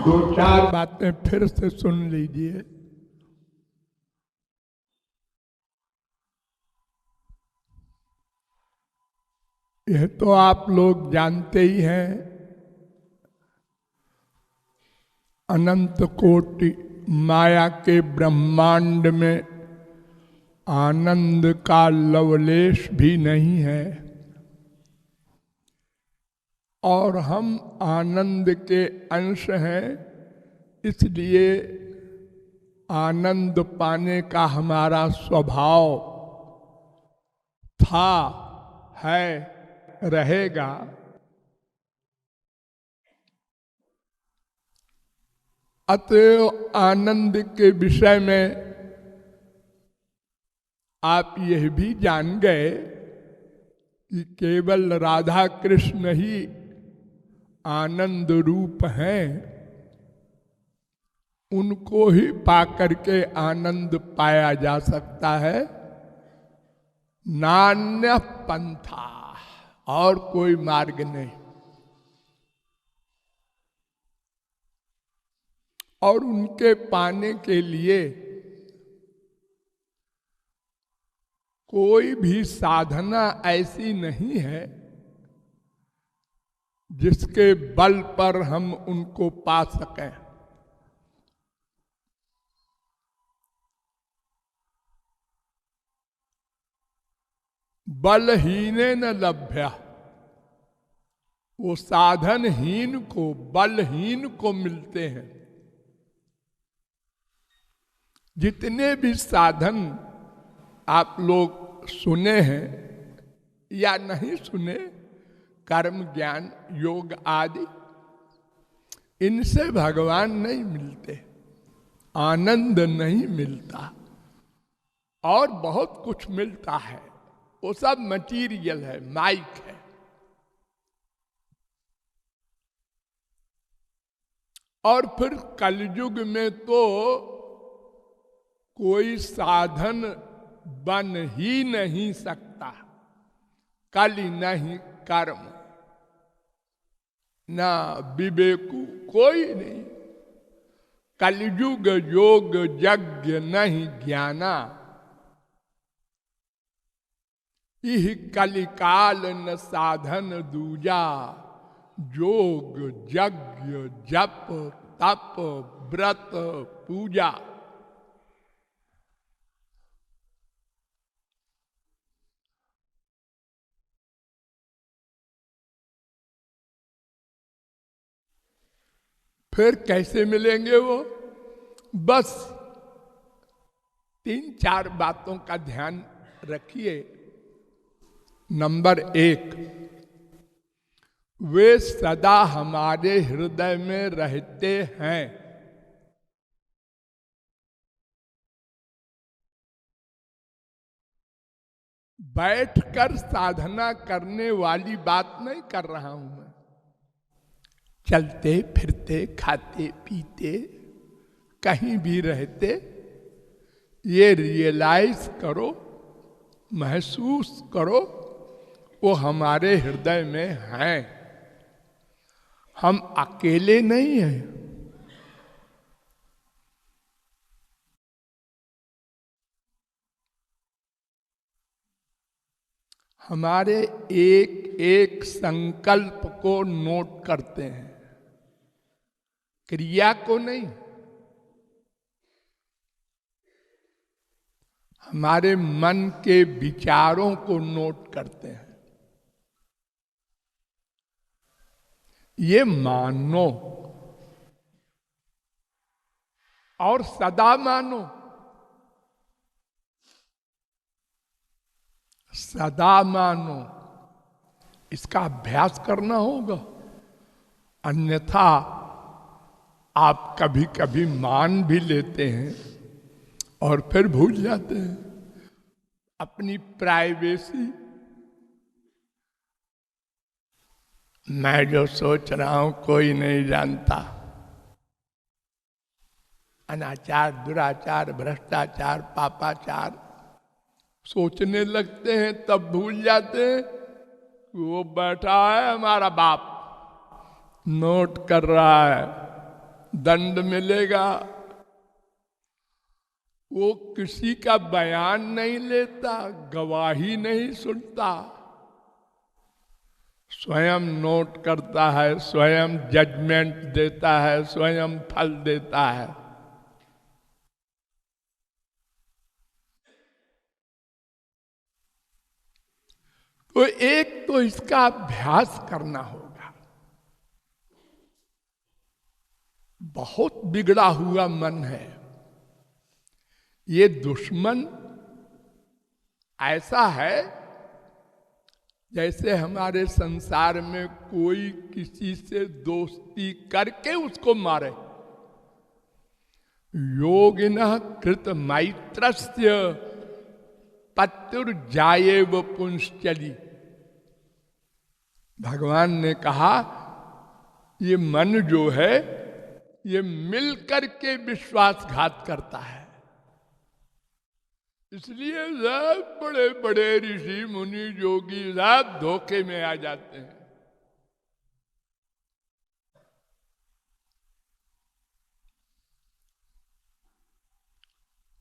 दो चार बातें फिर से सुन लीजिए। यह तो आप लोग जानते ही हैं, अनंत कोटि माया के ब्रह्मांड में आनंद का लवलेश भी नहीं है, और हम आनंद के अंश हैं। इसलिए आनंद पाने का हमारा स्वभाव था, है, रहेगा। अतएव आनंद के विषय में आप यह भी जान गए कि केवल राधा कृष्ण ही आनंद रूप हैं। उनको ही पाकर के आनंद पाया जा सकता है, नान्य पंथा, और कोई मार्ग नहीं। और उनके पाने के लिए कोई भी साधना ऐसी नहीं है जिसके बल पर हम उनको पा सकें। बलहीने न लभ्या, वो साधनहीन को, बलहीन को मिलते हैं। जितने भी साधन आप लोग सुने हैं या नहीं सुने, कर्म ज्ञान योग आदि, इनसे भगवान नहीं मिलते, आनंद नहीं मिलता। और बहुत कुछ मिलता है, वो सब मटीरियल है, माइक है। और फिर कलयुग में तो कोई साधन बन ही नहीं सकता, कलि नहीं कर्म, ना विवेकु, कोई नहीं। कलयुग योग यज्ञ नहीं ज्ञाना, इह कलिकाल न साधन दूजा, योग यज्ञ जप तप व्रत पूजा। फिर कैसे मिलेंगे वो? बस 3-4 बातों का ध्यान रखिए। नंबर 1, वे सदा हमारे हृदय में रहते हैं। बैठकर साधना करने वाली बात नहीं कर रहा हूं मैं। चलते फिरते, खाते पीते, कहीं भी रहते, ये रियलाइज करो, महसूस करो, वो हमारे हृदय में हैं। हम अकेले नहीं हैं। हमारे एक एक संकल्प को नोट करते हैं, क्रिया को नहीं। हमारे मन के विचारों को नोट करते हैं। ये मानो और सदा मानो, सदा मानो। इसका अभ्यास करना होगा, अन्यथा आप कभी कभी मान भी लेते हैं और फिर भूल जाते हैं अपनी प्राइवेसी। मैं जो सोच रहा हूं कोई नहीं जानता। अनाचार, दुराचार, भ्रष्टाचार, पापाचार सोचने लगते हैं, तब भूल जाते हैं वो बैठा है हमारा बाप, नोट कर रहा है। दंड मिलेगा। वो किसी का बयान नहीं लेता, गवाही नहीं सुनता, स्वयं नोट करता है, स्वयं जजमेंट देता है, स्वयं फल देता है। तो एक तो इसका अभ्यास करना होगा। बहुत बिगड़ा हुआ मन है। ये दुश्मन ऐसा है जैसे हमारे संसार में कोई किसी से दोस्ती करके उसको मारे। योगिनः कृत मैत्रस्य पत्युर्जायेव पुंश्चली। भगवान ने कहा ये मन जो है ये मिल करके विश्वासघात करता है। इसलिए सब बड़े बड़े ऋषि मुनि योगी सब धोखे में आ जाते हैं।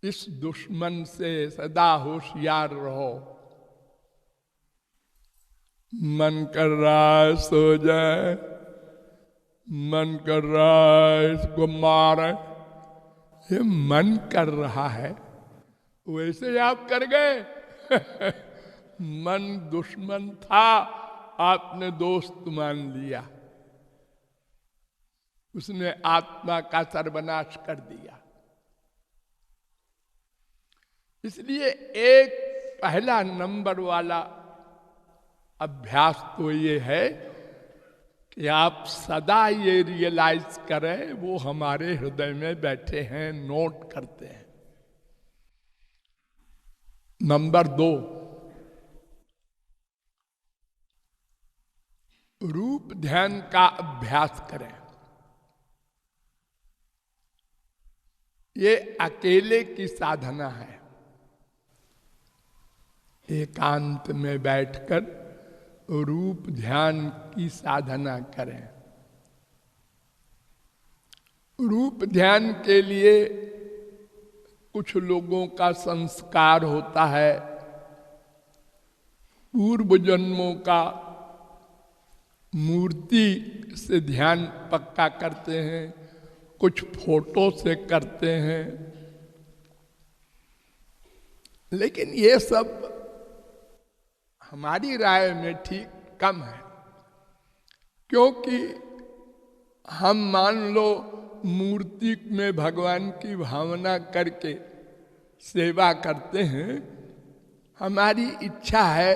इस दुश्मन से सदा होशियार रहो। मन कर रहा है सो जाए, मन कर रहा है इसको मारे, ये मन कर रहा है, वैसे आप कर गए। मन दुश्मन था, आपने दोस्त मान लिया, उसने आत्मा का सर्वनाश कर दिया। इसलिए एक पहला नंबर वाला अभ्यास तो ये है कि आप सदा ये रियलाइज करें वो हमारे हृदय में बैठे हैं, नोट करते हैं। नंबर 2, रूप ध्यान का अभ्यास करें। ये अकेले की साधना है। एकांत में बैठकर रूप ध्यान की साधना करें। रूप ध्यान के लिए कुछ लोगों का संस्कार होता है, पूर्व जन्मों का मूर्ति से ध्यान पक्का करते हैं, कुछ फोटो से करते हैं। लेकिन ये सब हमारी राय में ठीक कम है, क्योंकि हम मान लो मूर्ति में भगवान की भावना करके सेवा करते हैं। हमारी इच्छा है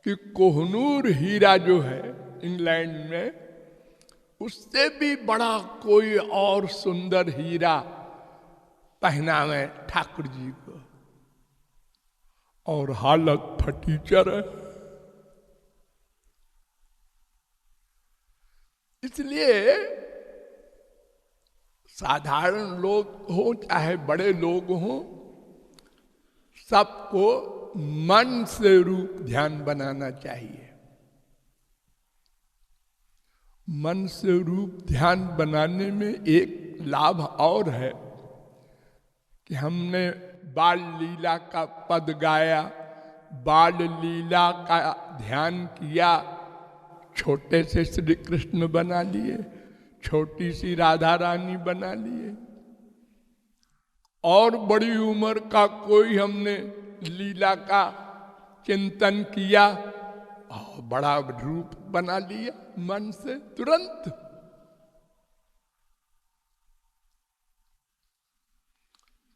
कि कोहनूर हीरा जो है इंग्लैंड में, उससे भी बड़ा कोई और सुंदर हीरा पहनावे ठाकुर जी को, और हालत फटीचर है। इसलिए साधारण लोग हो चाहे बड़े लोग हो, सबको मन से रूप ध्यान बनाना चाहिए। मन से रूप ध्यान बनाने में एक लाभ और है कि हमने बाल लीला का पद गाया, बाल लीला का ध्यान किया, छोटे से श्री कृष्ण बना लिए, छोटी सी राधा रानी बना लिए, और बड़ी उम्र का कोई हमने लीला का चिंतन किया और बड़ा रूप बना लिया मन से तुरंत।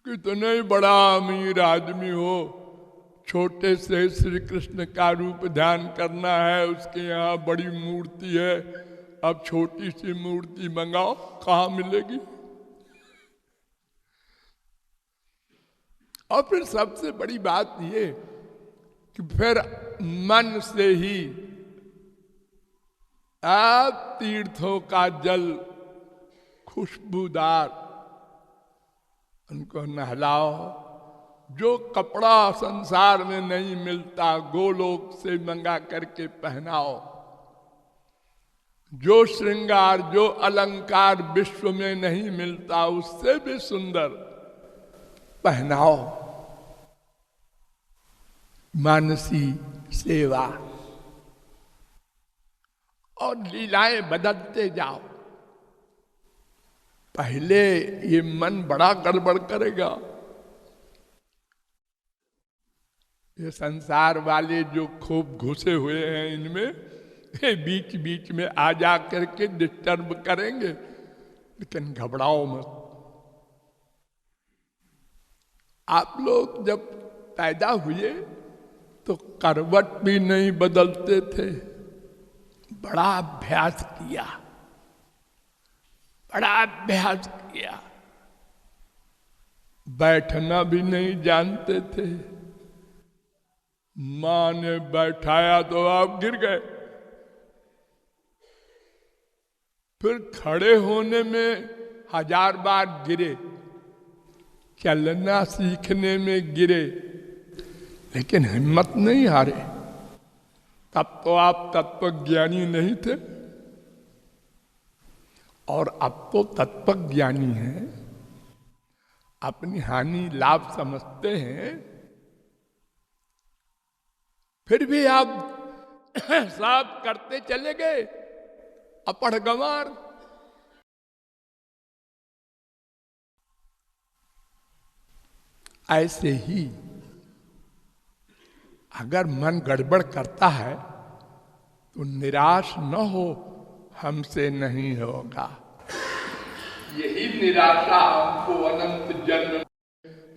कितने बड़ा अमीर आदमी हो, छोटे से श्री कृष्ण का रूप ध्यान करना है, उसके यहाँ बड़ी मूर्ति है, अब छोटी सी मूर्ति मंगाओ, कहाँ मिलेगी? और फिर सबसे बड़ी बात ये कि फिर मन से ही आप तीर्थों का जल खुशबूदार उनको नहलाओ। जो कपड़ा संसार में नहीं मिलता गोलोक से मंगा करके पहनाओ। जो श्रृंगार, जो अलंकार विश्व में नहीं मिलता, उससे भी सुंदर पहनाओ। मानसी सेवा और लीलाएं बदलते जाओ। पहले ये मन बड़ा गड़बड़ करेगा। ये संसार वाले जो खूब घुसे हुए हैं इनमें, ये बीच बीच में आ जा करके डिस्टर्ब करेंगे, लेकिन घबराओ मत। आप लोग जब पैदा हुए तो करवट भी नहीं बदलते थे, बड़ा अभ्यास किया, बड़ा अभ्यास किया। बैठना भी नहीं जानते थे, मां ने बैठाया तो आप गिर गए। फिर खड़े होने में 1000 बार गिरे, चलना सीखने में गिरे, लेकिन हिम्मत नहीं हारे। तब तो आप तत्वज्ञानी नहीं थे, और अब तो तत्वज्ञानी हैं, अपनी हानि लाभ समझते हैं, फिर भी आप सब करते चले गए अपढ़ गंवार। ऐसे ही अगर मन गड़बड़ करता है तो निराश न हो, हमसे नहीं होगा। यही निराशा हमको अनंत जन्म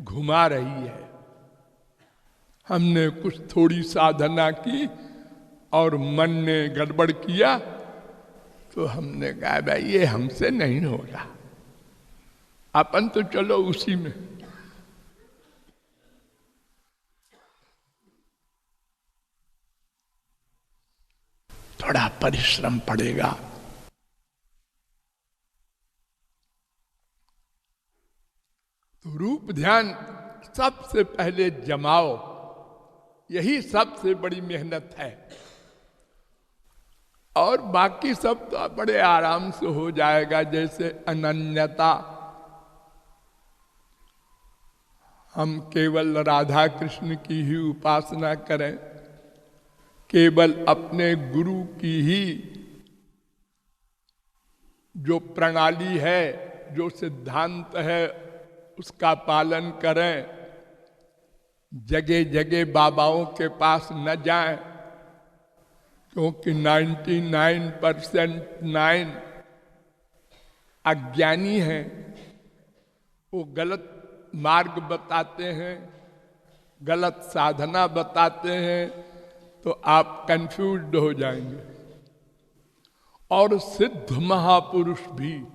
घुमा रही है। हमने कुछ थोड़ी साधना की और मन ने गड़बड़ किया, तो हमने कहा भाई ये हमसे नहीं होगा, अपन तो चलो उसी में। थोड़ा परिश्रम पड़ेगा। तो रूप ध्यान सबसे पहले जमाओ, यही सबसे बड़ी मेहनत है। और बाकी सब तो बड़े आराम से हो जाएगा, जैसे अनन्यता। हम केवल राधा कृष्ण की ही उपासना करें, केवल अपने गुरु की ही जो प्रणाली है, जो सिद्धांत है, उसका पालन करें। जगह जगह बाबाओं के पास न जाएं, क्योंकि 99% अज्ञानी हैं, वो गलत मार्ग बताते हैं, गलत साधना बताते हैं, तो आप कंफ्यूज्ड हो जाएंगे। और सिद्ध महापुरुष भी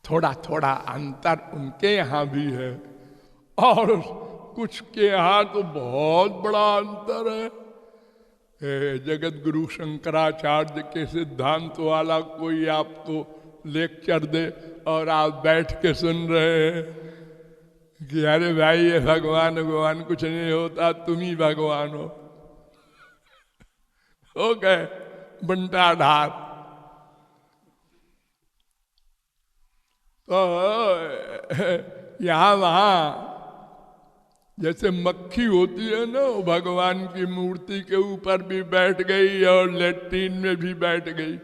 थोड़ा थोड़ा अंतर उनके यहाँ भी है, और कुछ के यहाँ तो बहुत बड़ा अंतर है। जगत गुरु शंकराचार्य के सिद्धांत वाला कोई आपको लेक्चर दे और आप बैठ के सुन रहे हैं कि अरे भाई ये भगवान भगवान कुछ नहीं होता, तुम ही भगवान हो गए बंटा ढार। तो यहाँ वहाँ जैसे मक्खी होती है ना, वो भगवान की मूर्ति के ऊपर भी बैठ गई और लेट्रिन में भी बैठ गई,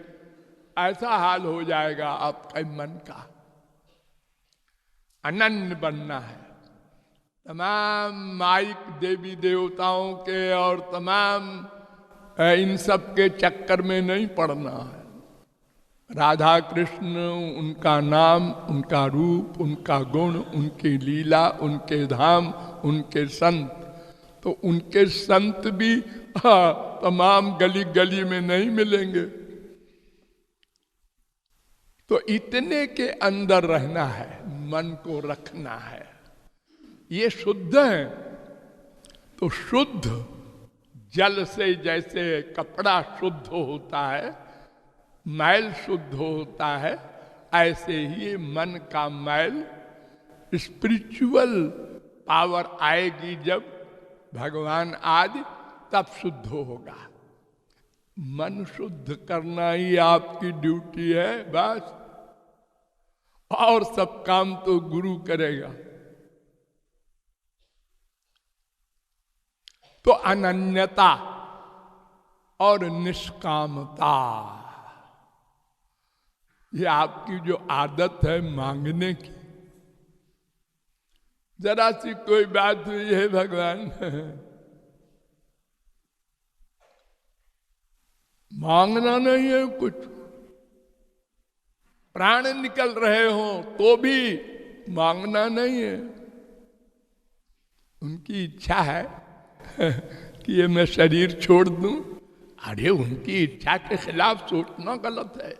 ऐसा हाल हो जाएगा आपका मन का। अनन्य बनना है, तमाम माइक देवी देवताओं के और तमाम इन सब के चक्कर में नहीं पड़ना है। राधा कृष्ण, उनका नाम, उनका रूप, उनका गुण, उनकी लीला, उनके धाम, उनके संत, तो उनके संत भी तमाम गली गली में नहीं मिलेंगे। तो इतने के अंदर रहना है, मन को रखना है। ये शुद्ध है, तो शुद्ध जल से जैसे कपड़ा शुद्ध होता है, मैल शुद्ध होता है, ऐसे ही मन का मैल स्पिरिचुअल पावर आएगी जब भगवान आदि, तब शुद्ध होगा। मन शुद्ध करना ही आपकी ड्यूटी है बस, और सब काम तो गुरु करेगा। तो अनन्यता और निष्कामता, ये आपकी जो आदत है मांगने की। जरा सी कोई बात हुई है भगवान, मांगना नहीं है कुछ, प्राण निकल रहे हो तो भी मांगना नहीं है। उनकी इच्छा है कि ये मैं शरीर छोड़ दूं, अरे उनकी इच्छा के खिलाफ सोचना गलत है।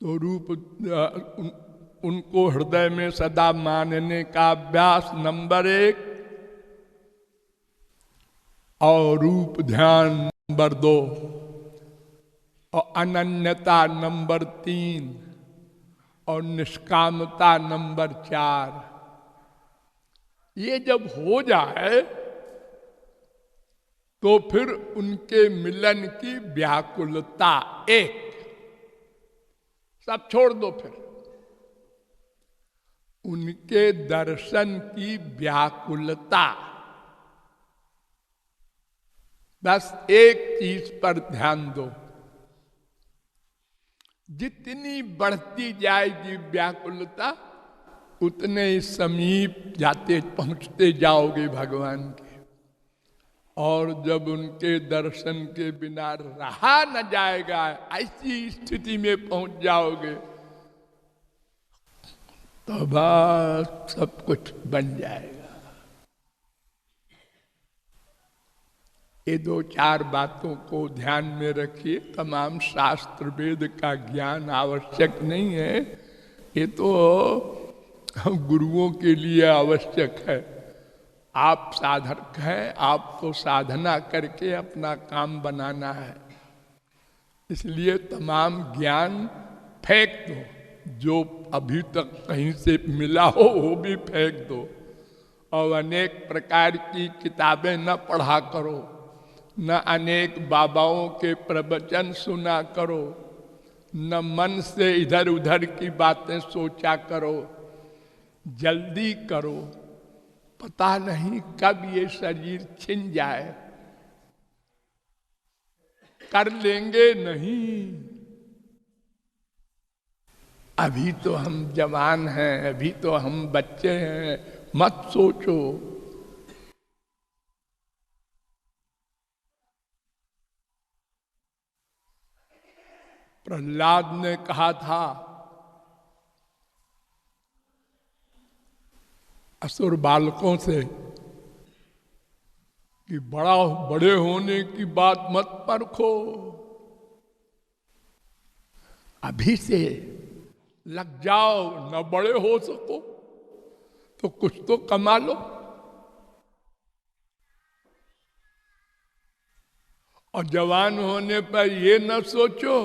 तो रूप उनको हृदय में सदा मानने का अभ्यास नंबर 1, और रूप ध्यान नंबर 2, और अनन्यता नंबर 3, और निष्कामता नंबर 4। ये जब हो जाए तो फिर उनके मिलन की व्याकुलता 1, सब छोड़ दो। फिर उनके दर्शन की व्याकुलता, बस एक चीज पर ध्यान दो। जितनी बढ़ती जाएगी व्याकुलता, उतने समीप जाते पहुंचते जाओगे भगवान के। और जब उनके दर्शन के बिना रहा न जाएगा, ऐसी स्थिति में पहुंच जाओगे, तो बस सब कुछ बन जाएगा। ये 2-4 बातों को ध्यान में रखिए। तमाम शास्त्र वेद का ज्ञान आवश्यक नहीं है, ये तो हम गुरुओं के लिए आवश्यक है। आप साधक हैं, आपको साधना करके अपना काम बनाना है। इसलिए तमाम ज्ञान फेंक दो, जो अभी तक कहीं से मिला हो वो भी फेंक दो, और अनेक प्रकार की किताबें न पढ़ा करो, न अनेक बाबाओं के प्रवचन सुना करो, न मन से इधर उधर की बातें सोचा करो। जल्दी करो, पता नहीं कब ये शरीर छिन जाए। कर लेंगे नहीं, अभी तो हम जवान हैं, अभी तो हम बच्चे हैं, मत सोचो। प्रहलाद ने कहा था असुर बालकों से कि बड़े होने की बात मत परखो, अभी से लग जाओ। न बड़े हो सको तो कुछ तो कमा लो, और जवान होने पर ये न सोचो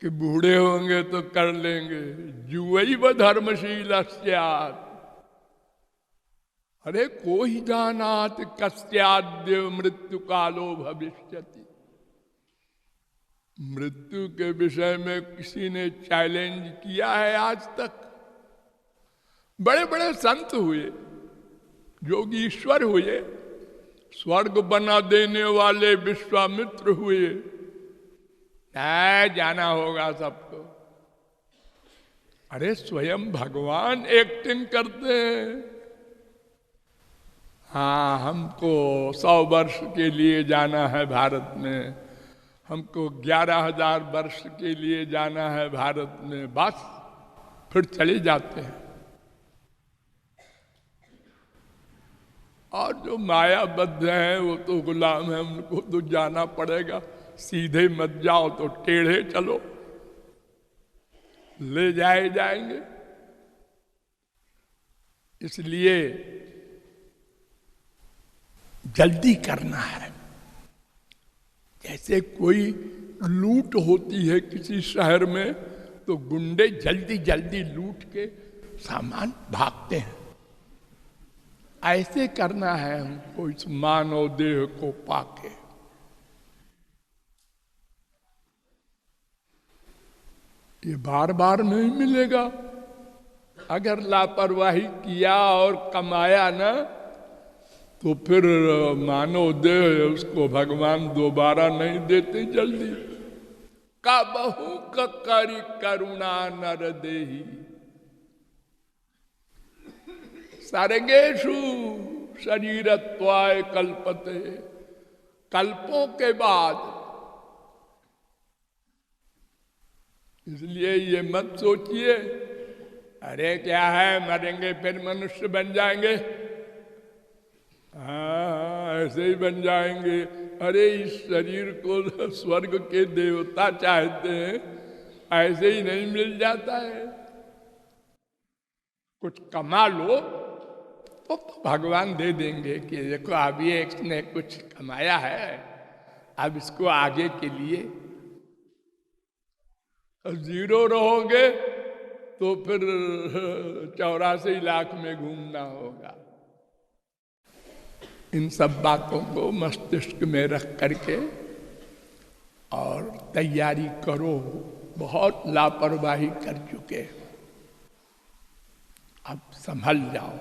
कि बूढ़े होंगे तो कर लेंगे। जुवैव धर्मशीलस्यात्, अरे कोई जानात कस्याद्य मृत्यु कालो भविष्यति। मृत्यु के विषय में किसी ने चैलेंज किया है आज तक? बड़े बड़े संत हुए, योगीश्वर हुए, स्वर्ग बना देने वाले विश्वामित्र हुए, जाना होगा सबको। अरे स्वयं भगवान एक्टिंग करते हैं। हाँ, हमको 100 वर्ष के लिए जाना है भारत में, हमको 11,000 वर्ष के लिए जाना है भारत में, बस फिर चले जाते हैं। और जो मायाबद्ध हैं वो तो गुलाम है, उनको तो जाना पड़ेगा। सीधे मत जाओ तो टेढ़े चलो, ले जाएंगे। इसलिए जल्दी करना है। जैसे कोई लूट होती है किसी शहर में, तो गुंडे जल्दी जल्दी लूट के सामान भागते हैं। ऐसे करना है हमको इस मानव देह को पाके। ये बार बार नहीं मिलेगा। अगर लापरवाही किया और कमाया ना, तो फिर मानव देह उसको भगवान दोबारा नहीं देते जल्दी। का बहु करी करुणा नर देही सर्गेषु शरीरत्वाय कल्पते। कल्पों के बाद, इसलिए ये मत सोचिए अरे क्या है मरेंगे फिर मनुष्य बन जाएंगे। हाँ ऐसे ही बन जाएंगे। अरे इस शरीर को स्वर्ग के देवता चाहते हैं, ऐसे ही नहीं मिल जाता है। कुछ कमा लो तो भगवान दे देंगे कि देखो अभी इसने कुछ कमाया है, अब इसको आगे के लिए। जीरो रहोगे तो फिर 84 लाख में घूमना होगा। इन सब बातों को मस्तिष्क में रख करके और तैयारी करो। बहुत लापरवाही कर चुके, अब संभल जाओ।